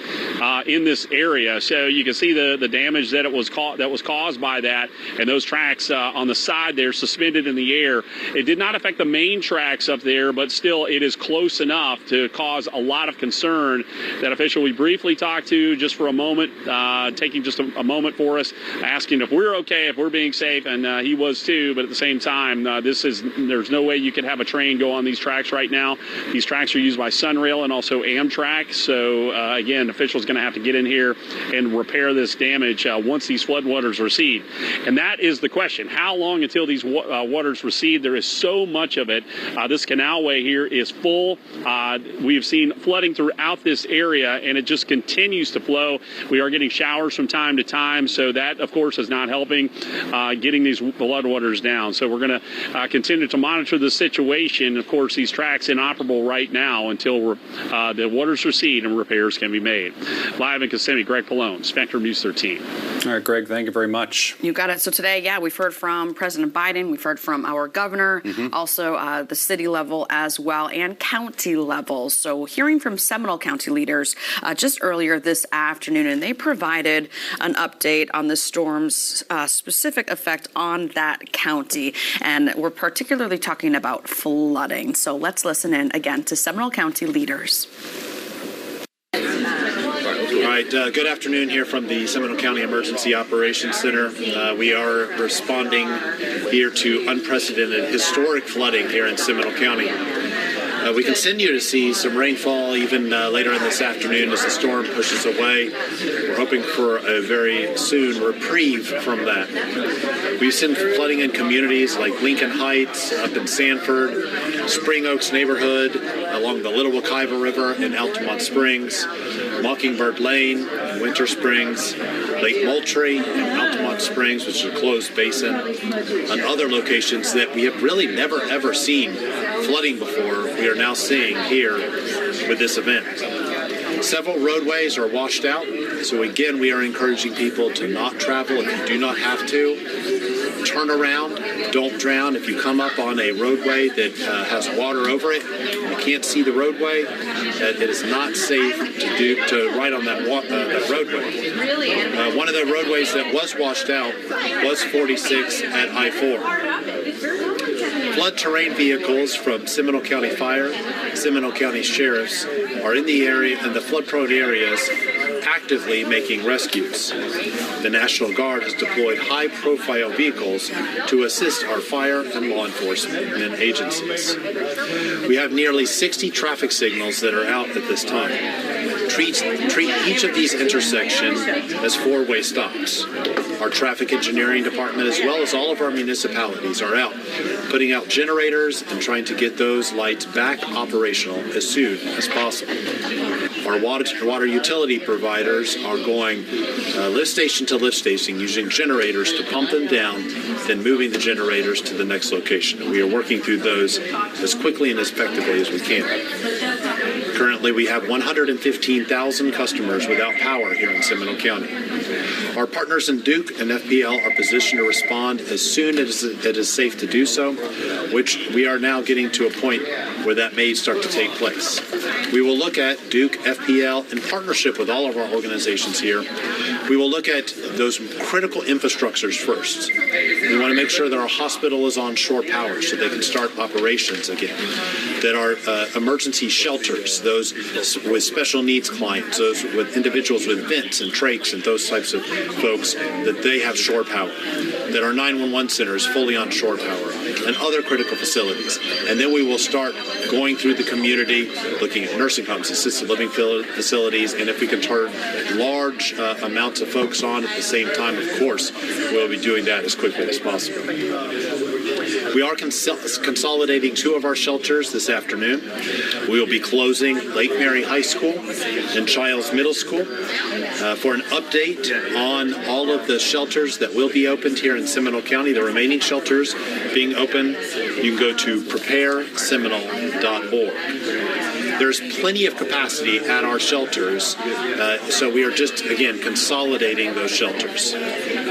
in this area. So you can see the damage that was caused by that, and those tracks on the side there suspended in the air. It did not affect the main tracks up there, but still it is close enough to cause a lot of concern. That official we briefly talked to just for a moment, taking just a moment for us, asking if we're okay, if we're being safe, and he was too, but at the same time, there's no way you could have a train go on these tracks right now. These tracks are used by Sunrail and also Amtrak, so again, officials going to have to get in here and repair this damage once these floodwaters recede. And that is the question. How long until these waters recede? There is so much of it. This canalway here is full. We've seen flooding throughout this area, and it just continues to flow. We are getting showers from time to time, so that, of course, is not helping getting these floodwaters down. So we're going to continue to monitor the situation. Of course, these tracks inoperable right now until the waters recede and repairs can be made. Live in Kissimmee, Greg Pallone, Spectrum News 13. All right, Greg, thank you very much. You got it. So today, we've heard from President Biden, we've heard from our governor, also the city level as well, and county level. So hearing from Seminole County leaders just earlier this afternoon, and they provided an update on the storm's specific effect on that county. And we're particularly talking about flooding. So let's listen in again to Seminole County leaders. All right, good afternoon here from the Seminole County Emergency Operations Center. We are responding here to unprecedented historic flooding here in Seminole County. We continue to see some rainfall even later in this afternoon as the storm pushes away. We're hoping for a very soon reprieve from that. We've seen flooding in communities like Lincoln Heights, up in Sanford, Spring Oaks neighborhood, along the Little Wekiva River in Altamont Springs, Mockingbird Lane in Winter Springs, Lake Moultrie in Altamont Springs, which is a closed basin, and other locations that we have really never ever seen flooding before. We are now seeing here with this event. Several roadways are washed out, so again, we are encouraging people to not travel if you do not have to. Turn around, don't drown. If you come up on a roadway that has water over it, you can't see the roadway, it is not safe to ride on that roadway. One of the roadways that was washed out was 46 at I-4. Flood terrain vehicles from Seminole County Fire, Seminole County Sheriffs are in the area, in the flood-prone areas, actively making rescues. The National Guard has deployed high-profile vehicles to assist our fire and law enforcement and agencies. We have nearly 60 traffic signals that are out at this time. Treat each of these intersections as four-way stops. Our traffic engineering department, as well as all of our municipalities, are out putting out generators and trying to get those lights back operational as soon as possible. Our water utility providers are going lift station to lift station using generators to pump them down, then moving the generators to the next location. And we are working through those as quickly and as effectively as we can. Currently, we have 115,000 customers without power here in Seminole County. Our partners in Duke and FPL are positioned to respond as soon as it is safe to do so, which we are now getting to a point where that may start to take place. We will look at Duke, FPL, in partnership with all of our organizations here. We will look at those critical infrastructures first. We want to make sure that our hospital is on shore power so they can start operations again. That our emergency shelters, those with special needs clients, those with individuals with vents and trachs and those types of folks, that they have shore power. That our 911 center is fully on shore power and other critical facilities. And then we will start going through the community, looking at nursing homes, assisted living facilities, and if we can turn large amounts of folks on at the same time, of course, we'll be doing that as quickly as possible. We are consolidating two of our shelters this afternoon. We will be closing Lake Mary High School and Childs Middle School. For an update on all of the shelters that will be opened here in Seminole County, the remaining shelters being open, you can go to prepareseminole.org. There's plenty of capacity at our shelters, so we are just, again, consolidating those shelters.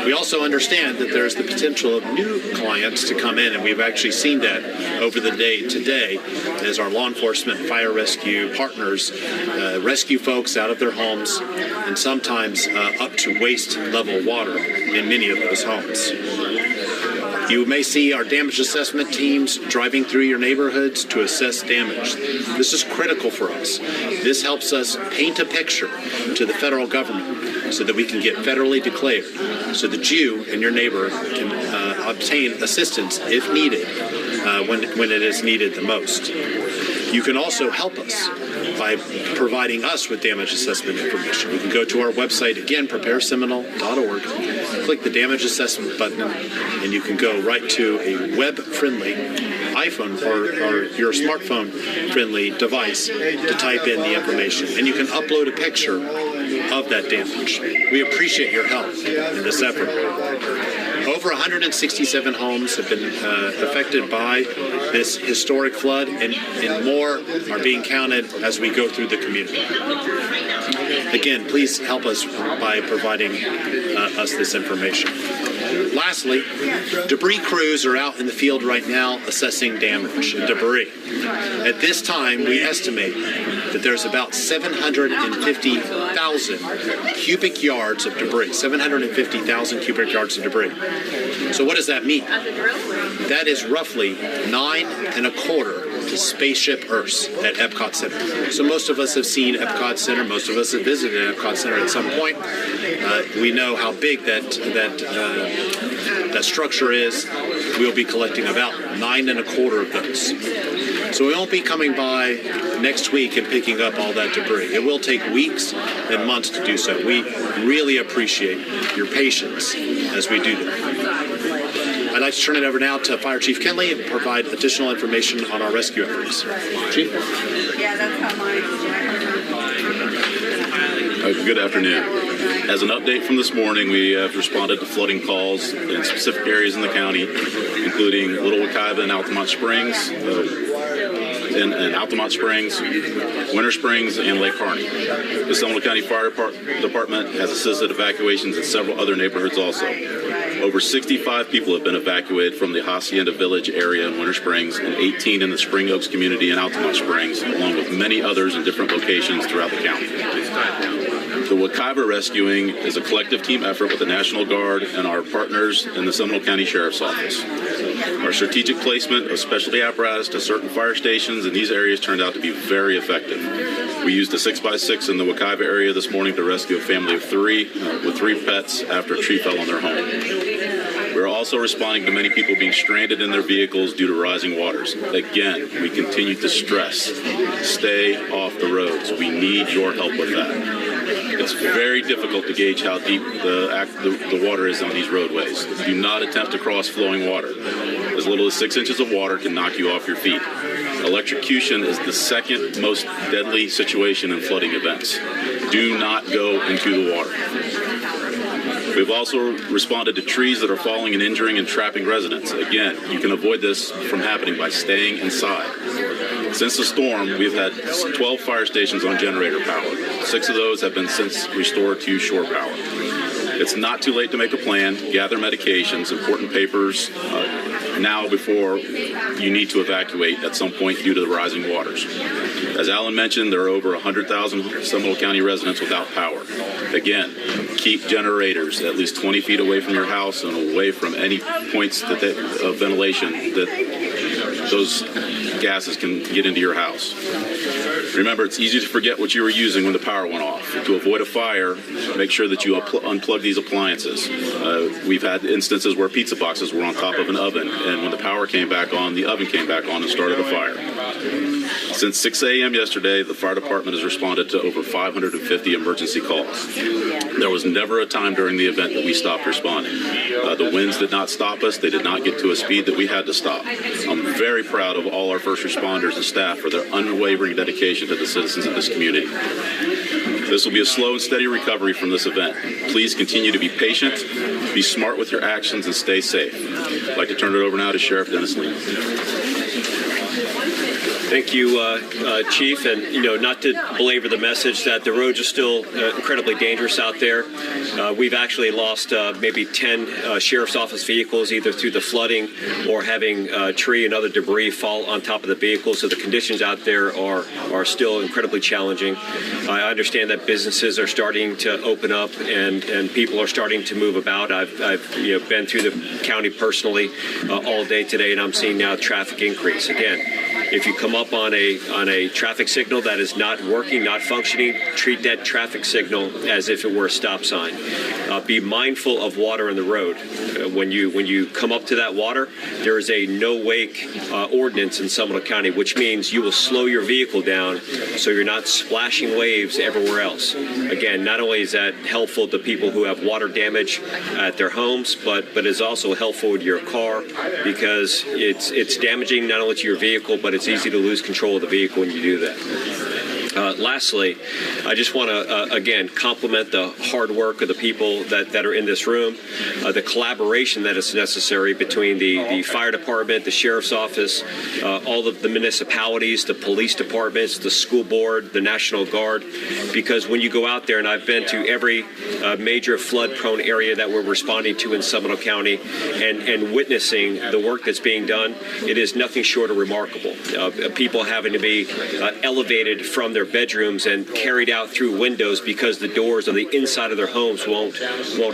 We also understand that there's the potential of new clients to come in, and we've actually seen that over the day today as our law enforcement, fire rescue partners rescue folks out of their homes and sometimes up to waist level water in many of those homes. You may see our damage assessment teams driving through your neighborhoods to assess damage. This is critical for us. This helps us paint a picture to the federal government so that we can get federally declared, so that you and your neighbor can obtain assistance if needed when it is needed the most. You can also help us by providing us with damage assessment information. You can go to our website, again, prepareseminole.org, click the damage assessment button, and you can go right to a web-friendly iPhone or your smartphone-friendly device to type in the information. And you can upload a picture of that damage. We appreciate your help in this effort. Over 167 homes have been affected by this historic flood, and more are being counted as we go through the community. Again, please help us by providing us this information. Lastly, debris crews are out in the field right now assessing damage and debris. At this time, we estimate that there's about 750,000 cubic yards of debris. 750,000 cubic yards of debris. So what does that mean? That is roughly 9 1/4 spaceship Earths at Epcot Center. So most of us have seen Epcot Center. Most of us have visited Epcot Center at some point. We know how big that structure is. We'll be collecting about 9 1/4 of those. So we won't be coming by next week and picking up all that debris. It will take weeks and months to do so. We really appreciate your patience as we do that. I'd like to turn it over now to Fire Chief Kenley and provide additional information on our rescue efforts. Chief? Yeah, that's how Good afternoon. As an update from this morning, we have responded to flooding calls in specific areas in the county, including Little Wekiva and Altamont Springs, Winter Springs, and Lake Harney. The Seminole County Fire Department has assisted evacuations in several other neighborhoods also. Over 65 people have been evacuated from the Hacienda Village area in Winter Springs and 18 in the Spring Oaks community in Altamont Springs, along with many others in different locations throughout the county. The Wekiva rescuing is a collective team effort with the National Guard and our partners in the Seminole County Sheriff's Office. Our strategic placement of specialty apparatus to certain fire stations in these areas turned out to be very effective. We used a 6x6 in the Wekiva area this morning to rescue a family of 3 with 3 pets after a tree fell on their home. We're also responding to many people being stranded in their vehicles due to rising waters. Again, we continue to stress, stay off the roads. We need your help with that. It's very difficult to gauge how deep the water is on these roadways. Do not attempt to cross flowing water. As little as 6 inches of water can knock you off your feet. Electrocution is the second most deadly situation in flooding events. Do not go into the water. We've also responded to trees that are falling and injuring and trapping residents. Again, you can avoid this from happening by staying inside. Since the storm, we've had 12 fire stations on generator power. 6 of those have been since restored to shore power. It's not too late to make a plan, gather medications, important papers now before you need to evacuate at some point due to the rising waters. As Alan mentioned, there are over 100,000 Seminole County residents without power. Again, keep generators at least 20 feet away from your house and away from any points of ventilation that those gases can get into your house. Remember, it's easy to forget what you were using when the power went off. To avoid a fire, make sure that you unplug these appliances. We've had instances where pizza boxes were on top of an oven, and when the power came back on, the oven came back on and started a fire. Since 6 a.m. yesterday, the fire department has responded to over 550 emergency calls. There was never a time during the event that we stopped responding. The winds did not stop us. They did not get to a speed that we had to stop. I'm very proud of all our first responders and staff for their unwavering dedication to the citizens of this community. This will be a slow and steady recovery from this event. Please continue to be patient, be smart with your actions, and stay safe. I'd like to turn it over now to Sheriff Dennis Lee. Thank you, Chief. And, not to belabor the message that the roads are still incredibly dangerous out there. We've actually lost maybe 10 Sheriff's Office vehicles, either through the flooding or having tree and other debris fall on top of the vehicles. So the conditions out there are still incredibly challenging. I understand that businesses are starting to open up and people are starting to move about. I've been through the county personally all day today, and I'm seeing now traffic increase. Again, if you come up on a traffic signal that is not working, not functioning, treat that traffic signal as if it were a stop sign. Be mindful of water in the road. When you come up to that water, there is a no-wake ordinance in Seminole County, which means you will slow your vehicle down so you're not splashing waves everywhere else. Again, not only is that helpful to people who have water damage at their homes, but it's also helpful to your car because it's damaging not only to your vehicle, but it's easy to lose control of the vehicle when you do that. Lastly, I just want to, again, compliment the hard work of the people that are in this room, the collaboration that is necessary between the fire department, the sheriff's office, all of the municipalities, the police departments, the school board, the National Guard, because when you go out there, and I've been to every major flood-prone area that we're responding to in Seminole County and witnessing the work that's being done, it is nothing short of remarkable. People having to be elevated from their bedrooms and carried out through windows because the doors on the inside of their homes won't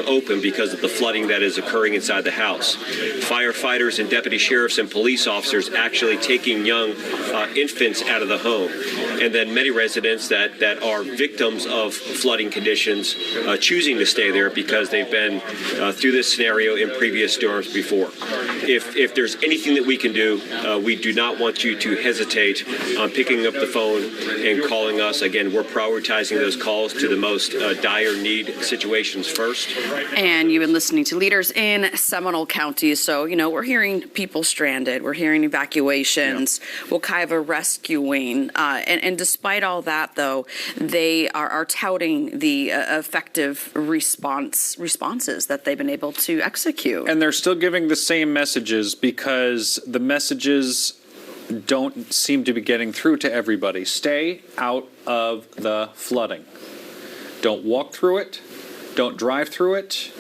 open because of the flooding that is occurring inside the house. Firefighters and deputy sheriffs and police officers actually taking young infants out of the home. And then many residents that are victims of flooding conditions choosing to stay there because they've been through this scenario in previous storms before. If there's anything that we can do, we do not want you to hesitate hesitate on picking up the phone and calling us. Again, we're prioritizing those calls to the most dire need situations first. And you've been listening to leaders in Seminole County. So, we're hearing people stranded. We're hearing evacuations, Wekiva rescuing. And despite all that, though, they are touting the effective responses that they've been able to execute. And they're still giving the same messages because the messages don't seem to be getting through to everybody. Stay out of the flooding. Don't walk through it. Don't drive through it.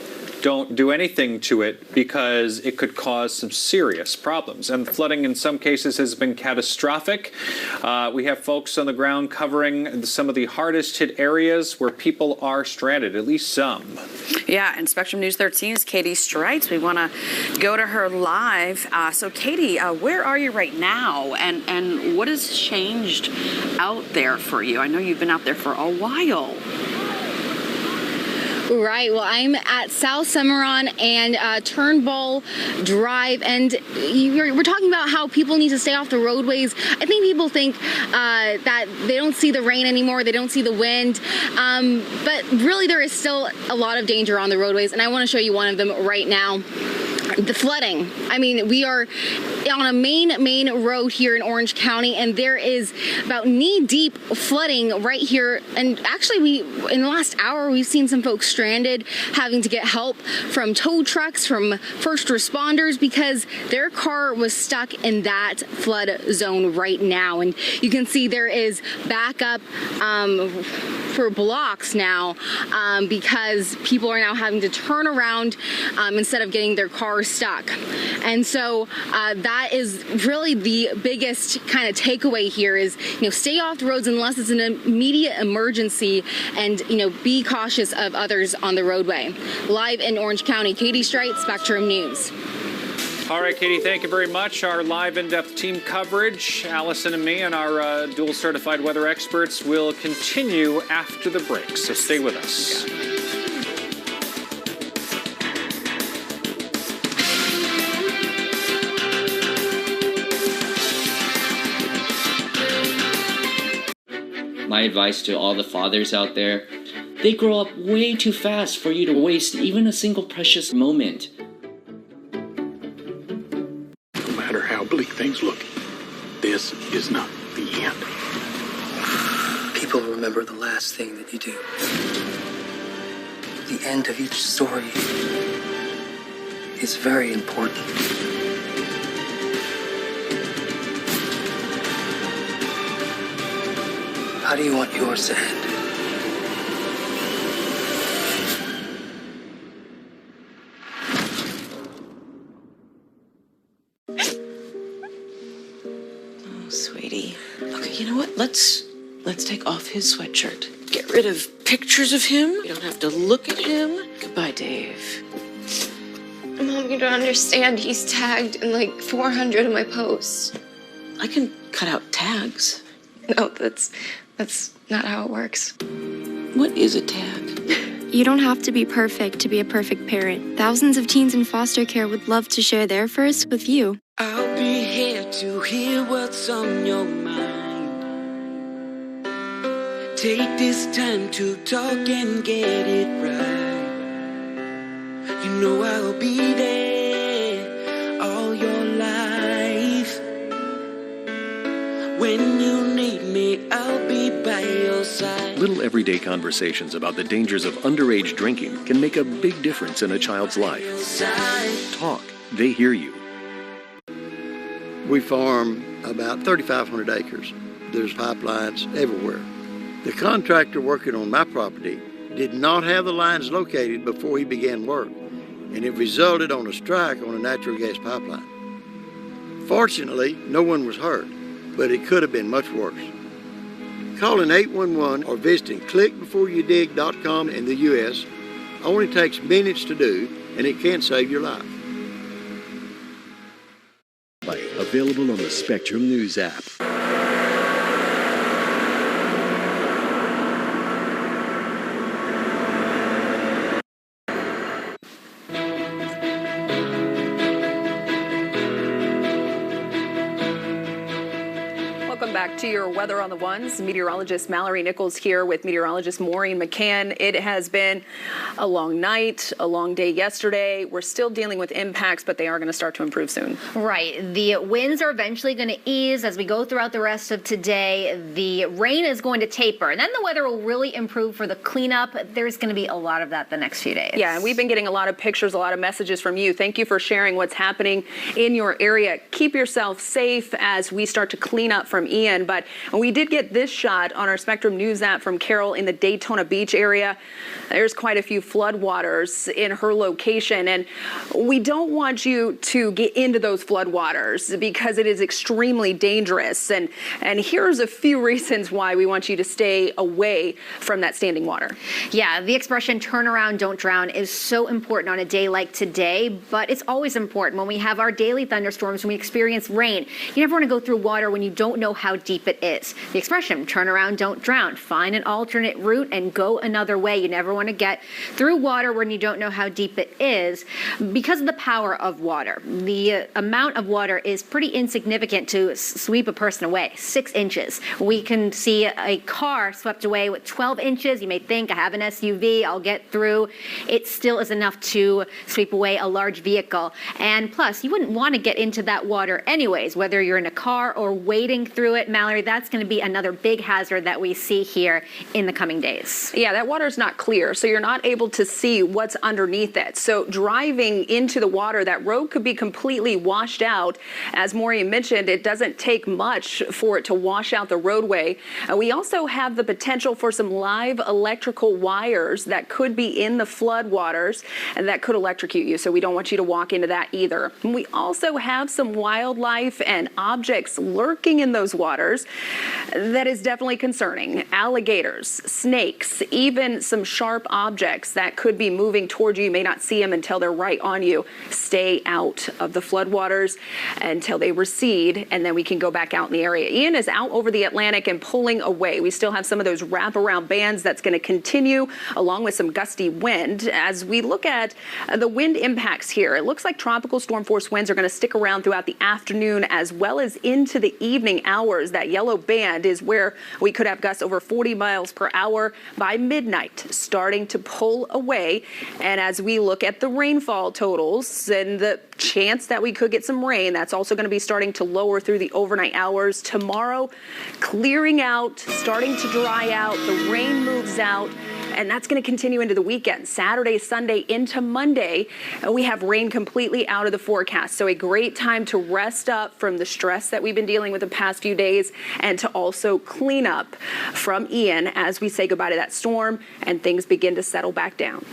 Don't do anything to it because it could cause some serious problems. And flooding in some cases has been catastrophic. We have folks on the ground covering some of the hardest hit areas where people are stranded, at least some. Yeah, and Spectrum News 13 is Katie Strites. We want to go to her live. So Katie, where are you right now? And what has changed out there for you? I know you've been out there for a while. Right. Well, I'm at South Cimarron and Turnbull Drive, and we're talking about how people need to stay off the roadways. I think people think that they don't see the rain anymore, they don't see the wind, but really there is still a lot of danger on the roadways, and I want to show you one of them right now. The flooding. I mean, we are on a main road here in Orange County, and there is about knee-deep flooding right here. And actually, in the last hour, we've seen some folks stranded, having to get help from tow trucks, from first responders, because their car was stuck in that flood zone right now. And you can see there is backup for blocks now because people are now having to turn around instead of getting their cars stuck. And so that is really the biggest kind of takeaway here is, stay off the roads unless it's an immediate emergency, and, be cautious of others on the roadway. Live in Orange County, Katie Strites, Spectrum News. All right, Katie, thank you very much. Our live in-depth team coverage, Allison and me and our dual certified weather experts will continue after the break, so stay with us. My advice to all the fathers out there, they grow up way too fast for you to waste even a single precious moment. No matter how bleak things look, this is not the end. People remember the last thing that you do. The end of each story is very important. How do you want yours to end? Oh, sweetie. Okay, you know what? Let's take off his sweatshirt. Get rid of pictures of him. You don't have to look at him. Goodbye, Dave. Mom, you don't understand. He's tagged in like 400 of my posts. I can cut out tags. No, that's not how it works. What is a tag? You don't have to be perfect to be a perfect parent. Thousands of teens in foster care would love to share their first with you. I'll be here to hear what's on your mind. Take this time to talk and get it right. You know I'll be there all your life. When you need me, I'll be by your side. Little everyday conversations about the dangers of underage drinking can make a big difference in a child's life. Talk. They hear you. We farm about 3,500 acres. There's pipelines everywhere. The contractor working on my property did not have the lines located before he began work, and it resulted on a strike on a natural gas pipeline. Fortunately, no one was hurt, but it could have been much worse. Calling 811 or visiting clickbeforeyoudig.com in the U.S. only takes minutes to do, and it can save your life. Available on the Spectrum News app. to your weather on the ones. Meteorologist Mallory Nichols here with meteorologist Maureen McCann. It has been a long night, a long day yesterday. We're still dealing with impacts, but they are going to start to improve soon. Right. The winds are eventually going to ease as we go throughout the rest of today. The rain is going to taper, and then the weather will really improve for the cleanup. There's going to be a lot of that the next few days. Yeah, and we've been getting a lot of pictures, a lot of messages from you. Thank you for sharing what's happening in your area. Keep yourself safe as we start to clean up from Ian. But we did get this shot on our Spectrum News app from Carol in the Daytona Beach area. There's quite a few floodwaters in her location, and we don't want you to get into those floodwaters because it is extremely dangerous. And here's a few reasons why we want you to stay away from that standing water. Yeah, the expression turn around, don't drown is so important on a day like today, but it's always important when we have our daily thunderstorms, when we experience rain. You never want to go through water when you don't know how deep it is. The expression turn around, don't drown. Find an alternate route and go another way. You never want to get through water when you don't know how deep it is because of the power of water. The amount of water is pretty insignificant to sweep a person away, 6 inches. We can see a car swept away with 12 inches. You may think, I have an SUV, I'll get through. It still is enough to sweep away a large vehicle. And plus, you wouldn't want to get into that water anyways, whether you're in a car or wading through it. Mallory, that's going to be another big hazard that we see here in the coming days. Yeah, that water's not clear, so you're not able to see what's underneath it. So driving into the water, that road could be completely washed out. As Maureen mentioned, it doesn't take much for it to wash out the roadway. We also have the potential for some live electrical wires that could be in the flood waters and that could electrocute you, so we don't want you to walk into that either. And we also have some wildlife and objects lurking in those waters that is definitely concerning. Alligators, snakes, even some sharp objects that could be moving toward you. You may not see them until they're right on you. Stay out of the floodwaters until they recede, and then we can go back out in the area. Ian is out over the Atlantic and pulling away. We still have some of those wraparound bands that's going to continue, along with some gusty wind. As we look at the wind impacts here, it looks like tropical storm force winds are going to stick around throughout the afternoon as well as into the evening hours. That yellow band is where we could have gusts over 40 miles per hour by midnight, starting to pull away. And as we look at the rainfall totals and the chance that we could get some rain, that's also going to be starting to lower through the overnight hours. Tomorrow, clearing out, starting to dry out, the rain moves out, and that's going to continue into the weekend. Saturday, Sunday, into Monday, we have rain completely out of the forecast. So a great time to rest up from the stress that we've been dealing with the past few days and to also clean up from Ian as we say goodbye to that storm and things begin to settle back down.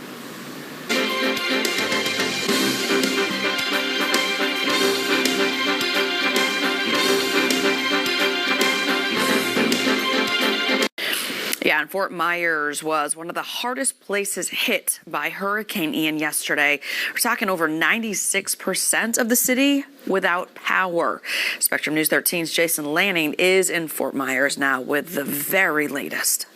Yeah, and Fort Myers was one of the hardest places hit by Hurricane Ian yesterday. We're talking over 96% of the city without power. Spectrum News 13's Jason Lanning is in Fort Myers now with the very latest.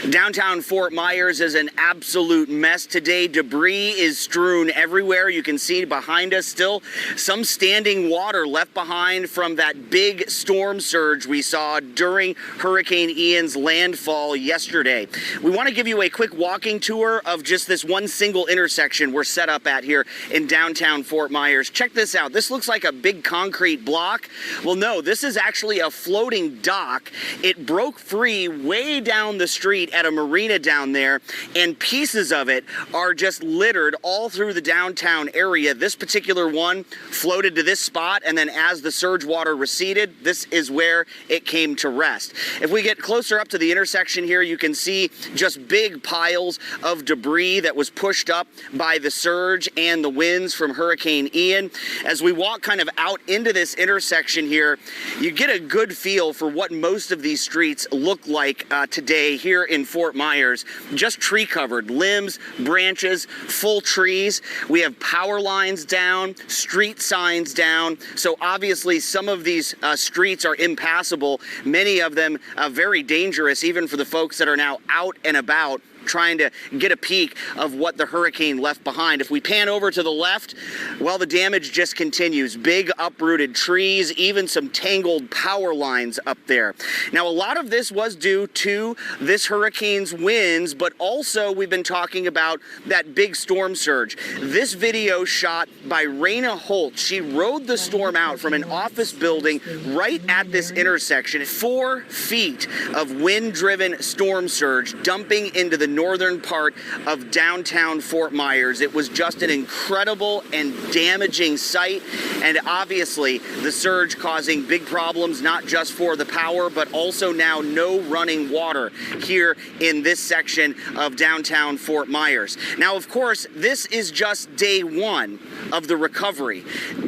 Downtown Fort Myers is an absolute mess today. Debris is strewn everywhere. You can see behind us still some standing water left behind from that big storm surge we saw during Hurricane Ian's landfall yesterday. We want to give you a quick walking tour of just this one single intersection we're set up at here in downtown Fort Myers. Check this out. This looks like a big concrete block. Well, no, this is actually a floating dock. It broke free way down the street at a marina down there, and pieces of it are just littered all through the downtown area. This particular one floated to this spot, and then as the surge water receded, this is where it came to rest. If we get closer up to the intersection here, you can see just big piles of debris that was pushed up by the surge and the winds from Hurricane Ian. As we walk kind of out into this intersection here, you get a good feel for what most of these streets look like today here in Fort Myers. Just tree covered, limbs, branches, full trees. We have power lines down, street signs down. So obviously some of these streets are impassable. Many of them very dangerous, even for the folks that are now out and about trying to get a peek of what the hurricane left behind. If we pan over to the left, well, the damage just continues. Big uprooted trees, even some tangled power lines up there. Now, a lot of this was due to this hurricane's winds, but also we've been talking about that big storm surge. This video shot by Raina Holt. She rode the storm out from an office building right at this intersection. 4 feet of wind-driven storm surge dumping into the northern part of downtown Fort Myers. It was just an incredible and damaging sight, and obviously the surge causing big problems, not just for the power, but also now no running water here in this section of downtown Fort Myers. Now, of course, this is just day one of the recovery.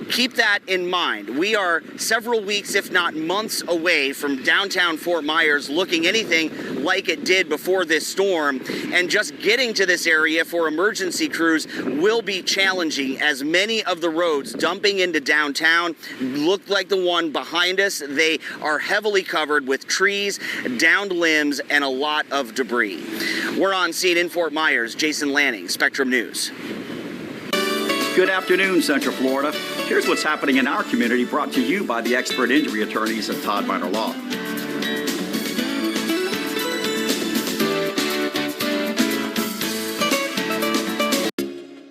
Keep that in mind. We are several weeks, if not months, away from downtown Fort Myers looking anything like it did before this storm, and just getting to this area for emergency crews will be challenging, as many of the roads dumping into downtown look like the one behind us. They are heavily covered with trees, downed limbs, and a lot of debris. We're on scene in Fort Myers. Jason Lanning, Spectrum News. Good afternoon, Central Florida. Here's what's happening in our community, brought to you by the expert injury attorneys at Todd Minor Law.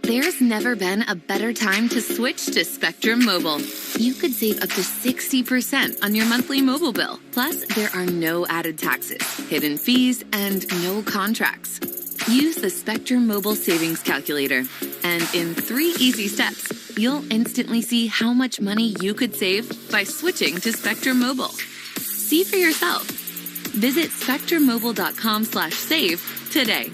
There's never been a better time to switch to Spectrum Mobile. You could save up to 60% on your monthly mobile bill. Plus, there are no added taxes, hidden fees, and no contracts. Use the Spectrum Mobile Savings Calculator, and in 3 easy steps, you'll instantly see how much money you could save by switching to Spectrum Mobile. See for yourself. Visit spectrummobile.com/save today.